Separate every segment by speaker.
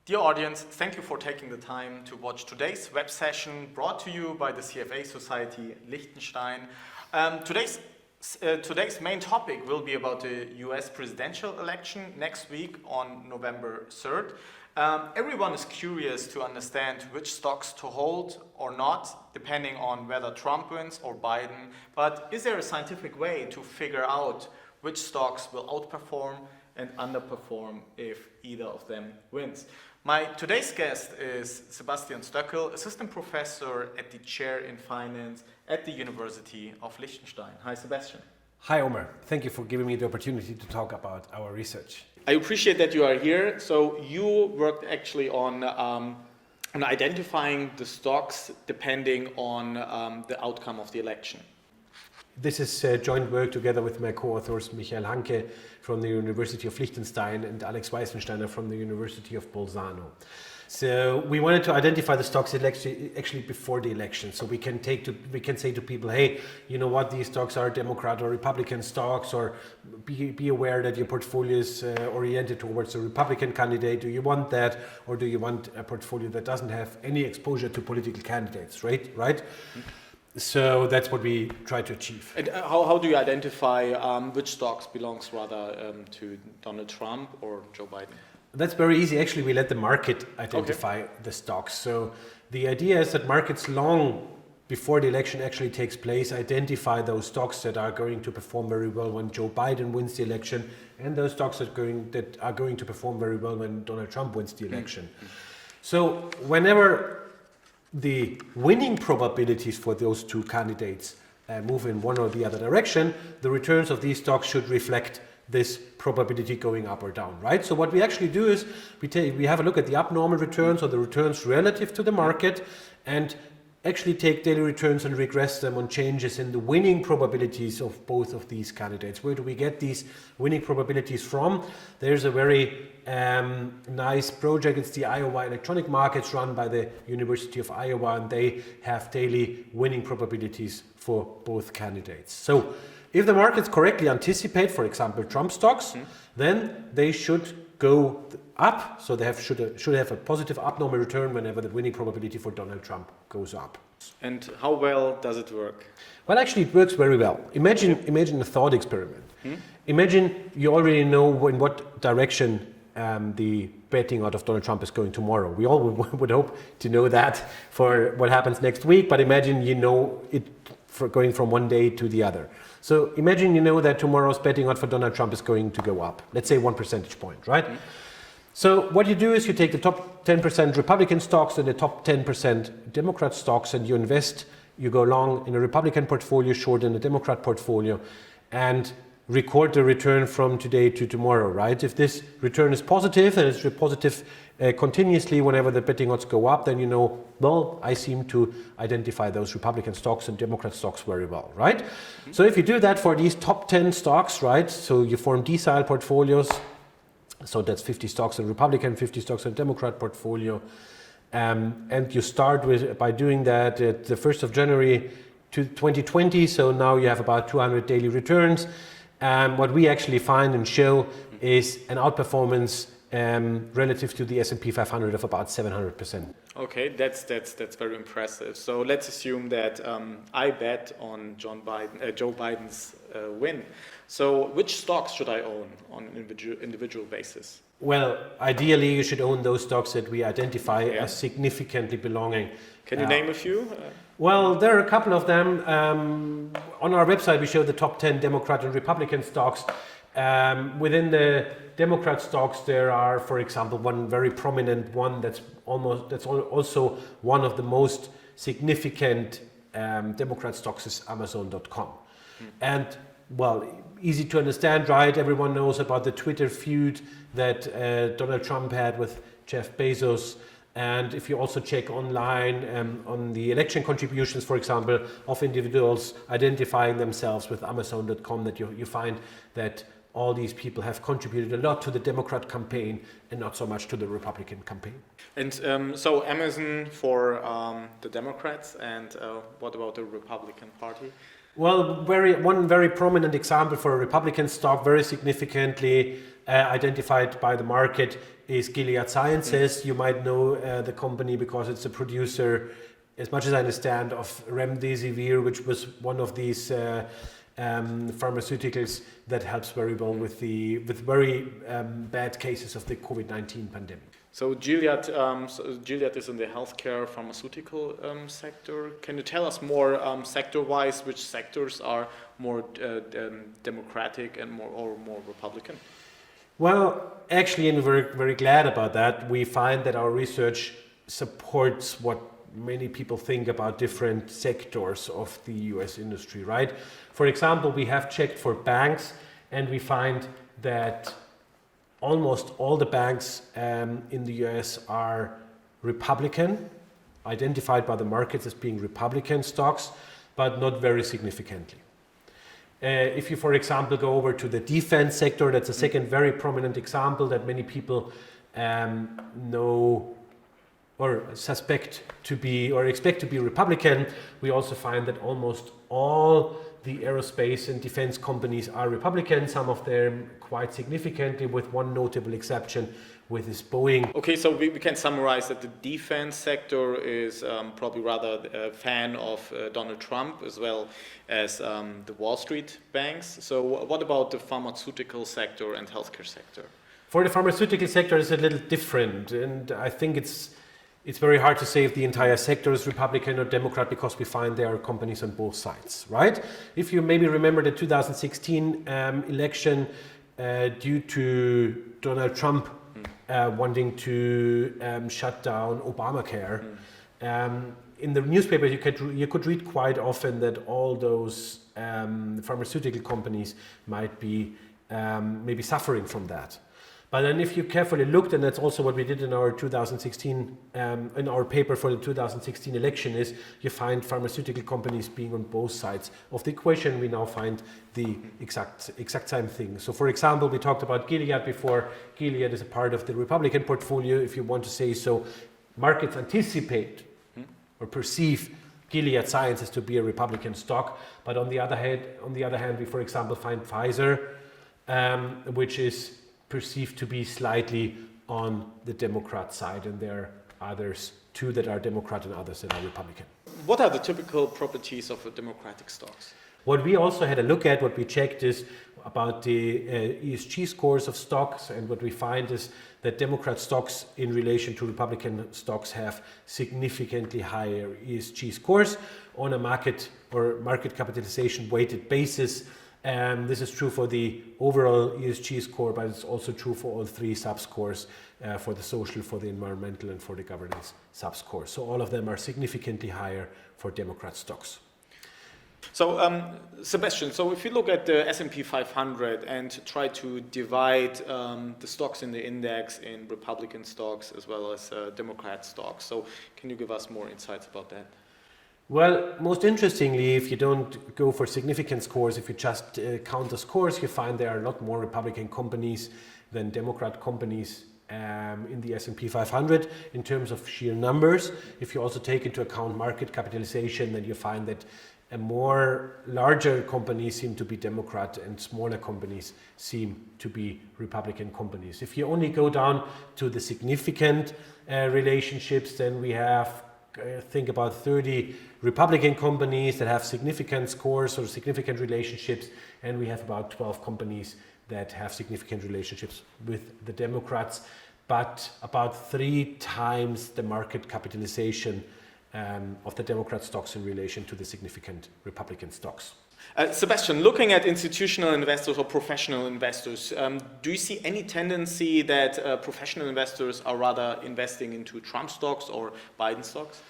Speaker 1: Dear audience, thank you for taking the time to watch today's web session brought to you by the CFA Society Liechtenstein. Today's main topic will be about the US presidential election next week on November 3rd. Everyone is curious to understand which stocks to hold or not, depending on whether Trump wins or Biden. But is there a scientific way to figure out which stocks will outperform and underperform if either of them wins? My today's guest is Sebastian Stöckl, assistant professor at the chair in finance at the University of Liechtenstein. Hi, Sebastian.
Speaker 2: Hi, Ömer. Thank you for giving me the opportunity to talk about our research.
Speaker 1: I appreciate that you are here. So you worked actually on identifying the stocks depending on the outcome of the election.
Speaker 2: This is joint work together with my co-authors Michael Hanke from the University of Liechtenstein and Alex Weissensteiner from the University of Bozen. So we wanted to identify the stocks actually before the election, so we can say to people, hey, you know what, these stocks are Democrat or Republican stocks, or be aware that your portfolio is oriented towards a Republican candidate. Do you want that, or do you want a portfolio that doesn't have any exposure to political candidates, right? Mm-hmm. So that's what we try to achieve.
Speaker 1: And how do you identify which stocks belongs rather to Donald Trump or Joe Biden?
Speaker 2: That's very easy. Actually, we let the market identify the stocks. So the idea is that markets long before the election actually takes place identify those stocks that are going to perform very well when Joe Biden wins the election, and those stocks that are going to perform very well when Donald Trump wins the election. Mm-hmm. So whenever the winning probabilities for those two candidates move in one or the other direction, the returns of these stocks should reflect this probability going up or down, right? So what we actually do is we have a look at the abnormal returns or the returns relative to the market, and actually take daily returns and regress them on changes in the winning probabilities of both of these candidates. Where do we get these winning probabilities from? There's a very nice project. It's the Iowa Electronic Markets run by the University of Iowa, and they have daily winning probabilities for both candidates. So if the markets correctly anticipate, for example, Trump stocks, then they should go up. So they should have a positive abnormal return whenever the winning probability for Donald Trump goes up.
Speaker 1: And how well does it work?
Speaker 2: Well, actually, it works very well. Imagine a thought experiment. Imagine you already know in what direction the betting out of Donald Trump is going tomorrow. We all would hope to know that for what happens next week, but imagine you know it for going from one day to the other. So imagine you know that tomorrow's betting out for Donald Trump is going to go up, let's say 1 percentage point, right? Mm-hmm. So what you do is you take the top 10% Republican stocks and the top 10% Democrat stocks, and you go long in a Republican portfolio, short in a Democrat portfolio, and record the return from today to tomorrow, right? If this return is positive, and it's positive continuously whenever the betting odds go up, then you know, well, I seem to identify those Republican stocks and Democrat stocks very well, right? Mm-hmm. So if you do that for these top 10 stocks, right, so you form decile portfolios, so that's 50 stocks in Republican, 50 stocks in Democrat portfolio, and you start by doing that at the 1st of January to 2020, so now you have about 200 daily returns. What we actually find and show is an outperformance relative to the S&P 500 of about 700%.
Speaker 1: Okay, that's very impressive. So let's assume that I bet on Joe Biden's win. So which stocks should I own on an individual basis?
Speaker 2: Well, ideally you should own those stocks that we identify as significantly belonging.
Speaker 1: Can you name a few?
Speaker 2: Well, there are a couple of them. On our website we show the top 10 Democrat and Republican stocks. Within the Democrat stocks there are, for example, one very prominent one that's also one of the most significant Democrat stocks is Amazon.com. And well, easy to understand, right? Everyone knows about the Twitter feud that Donald Trump had with Jeff Bezos. And if you also check online on the election contributions, for example, of individuals identifying themselves with Amazon.com, that you find that all these people have contributed a lot to the Democrat campaign and not so much to the Republican campaign. And
Speaker 1: so Amazon for the Democrats, and what about the Republican Party?
Speaker 2: Well, one very prominent example for a Republican stock, very significantly identified by the market is Gilead Sciences. You might know the company because it's a producer, as much as I understand, of remdesivir, which was one of these pharmaceuticals that helps very well with very bad cases of the COVID-19 pandemic.
Speaker 1: So Gilead is in the healthcare pharmaceutical sector. Can you tell us more sector-wise which sectors are more democratic and more Republican?
Speaker 2: Well, actually, and we're very glad about that. We find that our research supports what many people think about different sectors of the US industry, right? For example, we have checked for banks, and we find that almost all the banks in the US are Republican, identified by the markets as being Republican stocks, but not very significantly. If you, for example, go over to the defense sector, that's a second very prominent example that many people know or suspect to be or expect to be Republican. We also find that almost all the aerospace and defense companies are Republican, some of them quite significantly, with one notable exception, with this Boeing.
Speaker 1: Okay, so we can summarize that the defense sector is probably rather a fan of Donald Trump as well as the Wall Street banks. So what about the pharmaceutical sector and healthcare sector?
Speaker 2: For the pharmaceutical sector, it's a little different, and I think it's very hard to say if the entire sector is Republican or Democrat, because we find there are companies on both sides, right? If you maybe remember the 2016 election, due to Donald Trump wanting to shut down Obamacare, in the newspaper you could read quite often that all those pharmaceutical companies might be maybe suffering from that. But then if you carefully looked, and that's also what we did in our 2016, in our paper for the 2016 election, is you find pharmaceutical companies being on both sides of the equation. We now find the exact same thing. So for example, we talked about Gilead before. Gilead is a part of the Republican portfolio, if you want to say so. Markets anticipate or perceive Gilead Sciences to be a Republican stock. But on the other hand, we, for example, find Pfizer, which is perceived to be slightly on the Democrat side, and there are others too that are Democrat and others that are Republican.
Speaker 1: What are the typical properties of Democratic stocks?
Speaker 2: What we also had a look at, what we checked, is about the ESG scores of stocks, and what we find is that Democrat stocks in relation to Republican stocks have significantly higher ESG scores on a market or market capitalization weighted basis. This is true for the overall ESG score, but it's also true for all three subscores, for the social, for the environmental, and for the governance subscores. So all of them are significantly higher for Democrat stocks.
Speaker 1: So, Sebastian, so if you look at the S&P 500 and try to divide the stocks in the index in Republican stocks as well as Democrat stocks, so can you give us more insights about that?
Speaker 2: Well, most interestingly, if you don't go for significant scores, if you just count the scores, you find there are a lot more Republican companies than Democrat companies in the S&P 500 in terms of sheer numbers. If you also take into account market capitalization, then you find that more larger companies seem to be Democrat and smaller companies seem to be Republican companies. If you only go down to the significant relationships, then we have think about 30 Republican companies that have significant scores or significant relationships, and we have about 12 companies that have significant relationships with the Democrats, but about 3 times the market capitalization of the Democrat stocks in relation to the significant Republican stocks.
Speaker 1: Sebastian, looking at institutional investors or professional investors, do you see any tendency that professional investors are rather investing into Trump stocks or Biden stocks?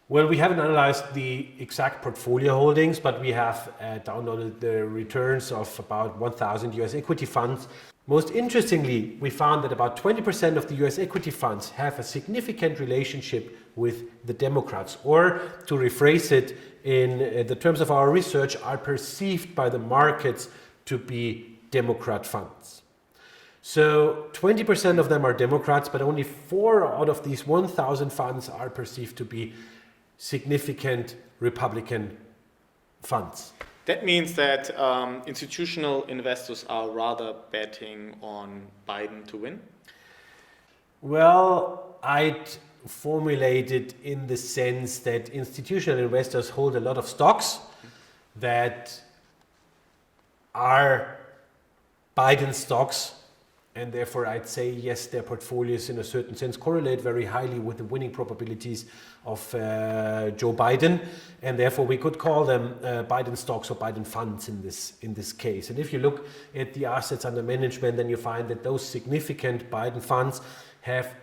Speaker 2: Well, we haven't analyzed the exact portfolio holdings, but we have downloaded the returns of about 1,000 US equity funds. Most interestingly, we found that about 20% of the US equity funds have a significant relationship with the Democrats, or to rephrase it in the terms of our research, are perceived by the markets to be Democrat funds. So 20% of them are Democrats, but only 4 out of these 1,000 funds are perceived to be significant Republican funds.
Speaker 1: That means that institutional investors are rather betting on Biden to win?
Speaker 2: Well, I'd formulate it in the sense that institutional investors hold a lot of stocks that are Biden stocks, and therefore I'd say yes, their portfolios in a certain sense correlate very highly with the winning probabilities of Joe Biden, and therefore we could call them Biden stocks or Biden funds in this case. And if you look at the assets under management, then you find that those significant Biden funds have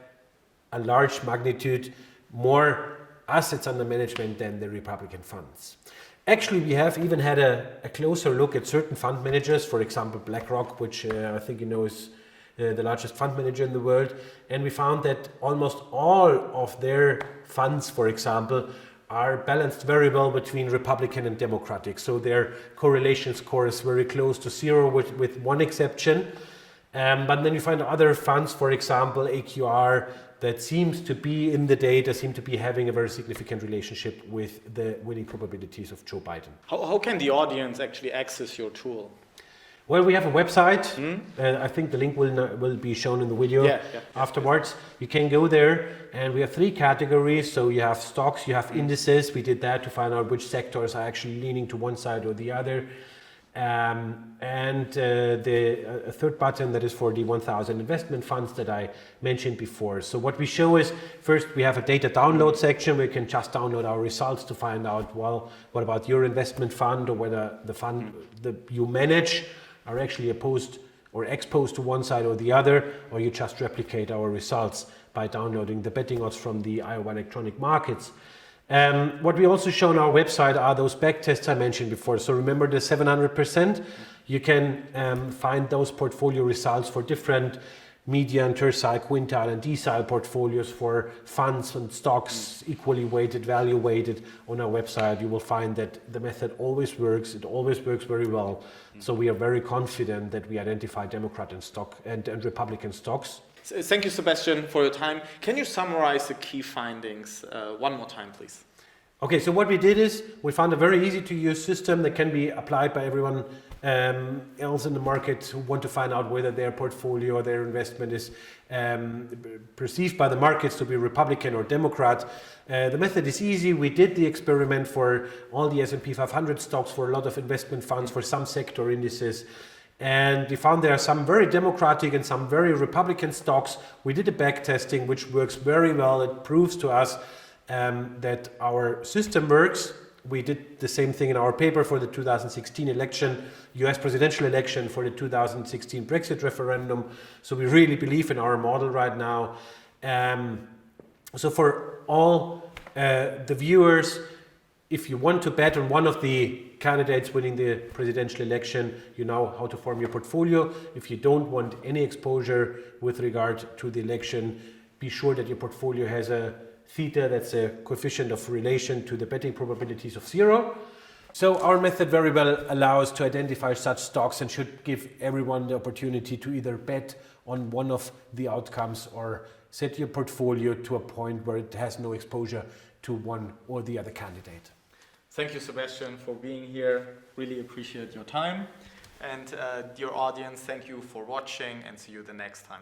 Speaker 2: a large magnitude more assets under management than the Republican funds. Actually, we have even had a closer look at certain fund managers, for example, BlackRock, which I think you know is the largest fund manager in the world. And we found that almost all of their funds, for example, are balanced very well between Republican and Democratic. So their correlation score is very close to zero with one exception. But then you find other funds, for example, AQR, that seems to be in the data, seem to be having a very significant relationship with the winning probabilities of Joe Biden.
Speaker 1: How can the audience actually access your tool?
Speaker 2: Well, we have a website. I think the link will be shown in the video afterwards. You can go there, and we have 3 categories. So you have stocks, you have indices. We did that to find out which sectors are actually leaning to one side or the other. A third button that is for the 1,000 investment funds that I mentioned before. So what we show is, first we have a data download section where you can just download our results to find out, well, what about your investment fund, or whether the fund that you manage are actually opposed or exposed to one side or the other, or you just replicate our results by downloading the betting odds from the Iowa electronic markets. What we also show on our website are those back tests I mentioned before. So remember the 700%? You can find those portfolio results for different median, tercile, quintile, and decile portfolios for funds and stocks, equally weighted, value weighted. On our website, you will find that the method always works. It always works very well. So we are very confident that we identify Democrat and Republican stocks.
Speaker 1: Thank you, Sebastian, for your time. Can you summarize the key findings one more time, please?
Speaker 2: Okay, so what we did is we found a very easy to use system that can be applied by everyone else in the market who want to find out whether their portfolio or their investment is perceived by the markets to be Republican or Democrat. The method is easy. We did the experiment for all the S&P 500 stocks, for a lot of investment funds, for some sector indices. And we found there are some very Democratic and some very Republican stocks. We did a back testing, which works very well. It proves to us that our system works. We did the same thing in our paper for the 2016 election, US presidential election, for the 2016 Brexit referendum. So we really believe in our model right now. So for all the viewers, if you want to bet on one of the candidates winning the presidential election, you know how to form your portfolio. If you don't want any exposure with regard to the election, be sure that your portfolio has a theta, that's a coefficient of relation to the betting probabilities of 0. So our method very well allows to identify such stocks and should give everyone the opportunity to either bet on one of the outcomes or set your portfolio to a point where it has no exposure to one or the other candidate.
Speaker 1: Thank you, Sebastian, for being here. Really appreciate your time. And dear audience, thank you for watching, and see you the next time.